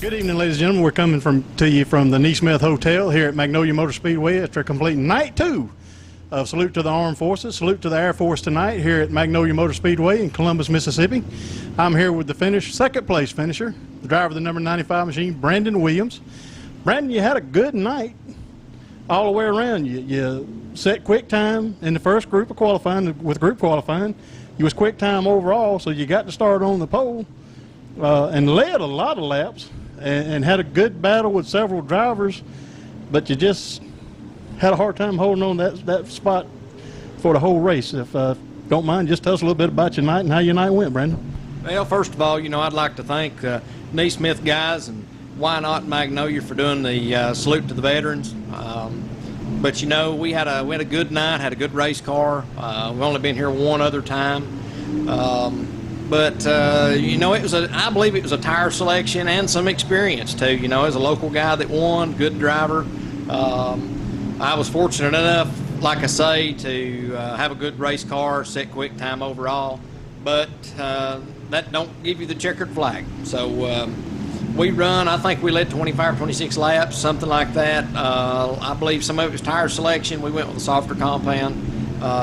Good evening, ladies and gentlemen. We're coming to you from the Neesmith Hotel here at Magnolia Motor Speedway after completing night 2 of Salute to the Armed Forces, Salute to the Air Force tonight here at Magnolia Motor Speedway in Columbus, Mississippi. I'm here with the second place finisher, the driver of the number 95 machine, Brandon Williams. Brandon, you had a good night all the way around. You set quick time in the first group of qualifying, with group qualifying. You was quick time overall, so you got to start on the pole and led a lot of laps. And had a good battle with several drivers, but you just had a hard time holding on that spot for the whole race. If don't mind, just tell us a little bit about your night and how your night went, Brandon. Well, first of all, I'd like to thank Neesmith guys and Why Not Magnolia for doing the salute to the veterans. But we had a good night, had a good race car. We've only been here one other time. But I believe it was a tire selection and some experience too. As a local guy that won, good driver. I was fortunate enough, like I say, to have a good race car, set quick time overall. But that don't give you the checkered flag. So I think we led 25, 26 laps, something like that. I believe some of it was tire selection. We went with a softer compound.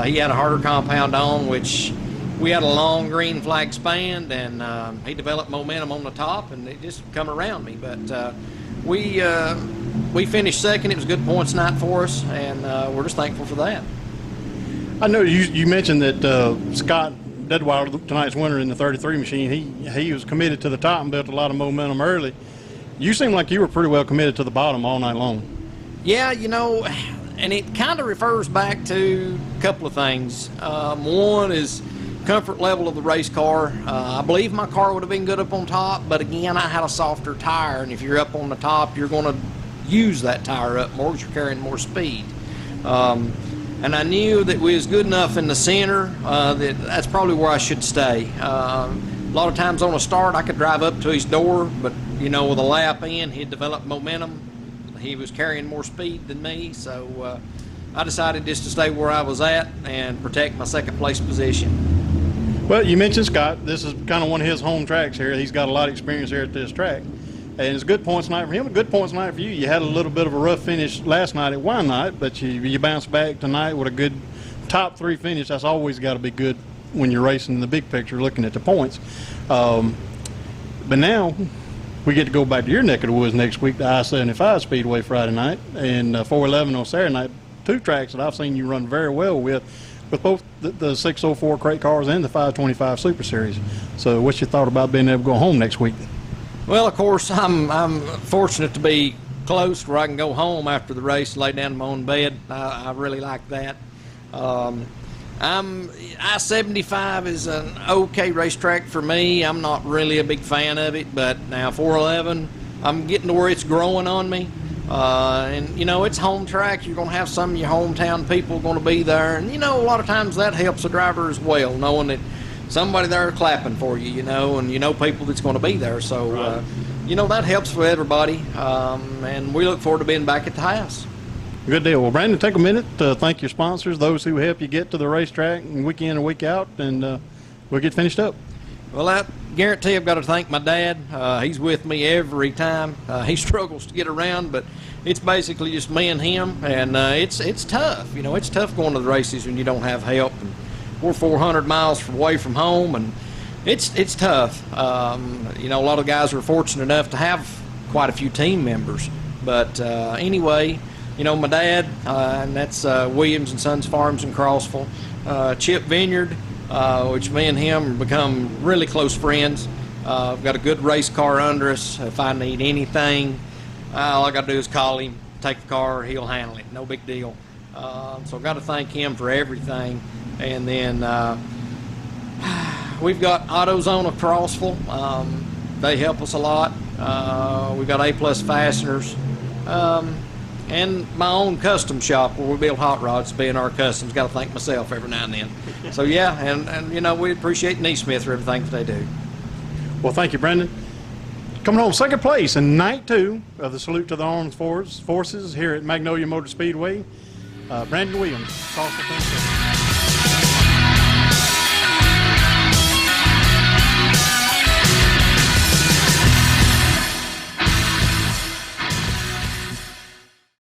He had a harder compound on, which we had a long green flag span, and he developed momentum on the top, and it just come around me. But we finished second. It was a good points night for us, and we're just thankful for that. I know you mentioned that Scott Deadweiler, tonight's winner in the 33 machine, he was committed to the top and built a lot of momentum early. You seem like you were pretty well committed to the bottom all night long. Yeah, and it kind of refers back to a couple of things. One is comfort level of the race car. I believe my car would have been good up on top, but again, I had a softer tire, and if you're up on the top, you're going to use that tire up more because you're carrying more speed. And I knew that we was good enough in the center that's probably where I should stay. A lot of times on a start, I could drive up to his door, but with a lap in, he'd developed momentum. He was carrying more speed than me, so I decided just to stay where I was at and protect my second place position. Well, you mentioned Scott. This is kind of one of his home tracks here. He's got a lot of experience here at this track. And it's a good points night for him, a good points night for you. You had a little bit of a rough finish last night at Why Not, but you bounced back tonight with a good top 3 finish. That's always got to be good when you're racing in the big picture, looking at the points. But now we get to go back to your neck of the woods next week, the I-75 Speedway Friday night, and 411 on Saturday night. 2 tracks that I've seen you run very well with both the 604 crate cars and the 525 Super Series. So what's your thought about being able to go home next week? Well, of course, I'm fortunate to be close where I can go home after the race and lay down in my own bed. I really like that. I-75 is an okay racetrack for me. I'm not really a big fan of it, but now 411, I'm getting to where it's growing on me. And it's home track. You're going to have some of your hometown people going to be there, and a lot of times that helps a driver as well, knowing that somebody there clapping for you, and people that's going to be there. So right. That helps for everybody, and we look forward to being back at the house. Good deal. Well, Brandon, take a minute to thank your sponsors, those who help you get to the racetrack week in and week out, and we'll get finished up. Well, I guarantee I've got to thank my dad. He's with me every time. He struggles to get around, but it's basically just me and him, and it's tough. It's tough going to the races when you don't have help. And we're 400 miles away from home, and it's tough. A lot of guys are fortunate enough to have quite a few team members. But anyway, my dad, and that's Williams and Sons Farms in Crossville, Chip Vineyard, which me and him become really close friends. I've got a good race car under us. If I need anything, all I got to do is call him, take the car, he'll handle it. No big deal. So I've got to thank him for everything. And then we've got AutoZone of Crossville. They help us a lot. We've got A-Plus Fasteners. And my own custom shop where we build hot rods, being our customs. Got to thank myself every now and then. So yeah, and we appreciate Neesmith for everything that they do. Well, thank you, Brandon. Coming home second place in night 2 of the Salute to the Armed Forces here at Magnolia Motor Speedway, Brandon Williams, Crossville, Tennessee.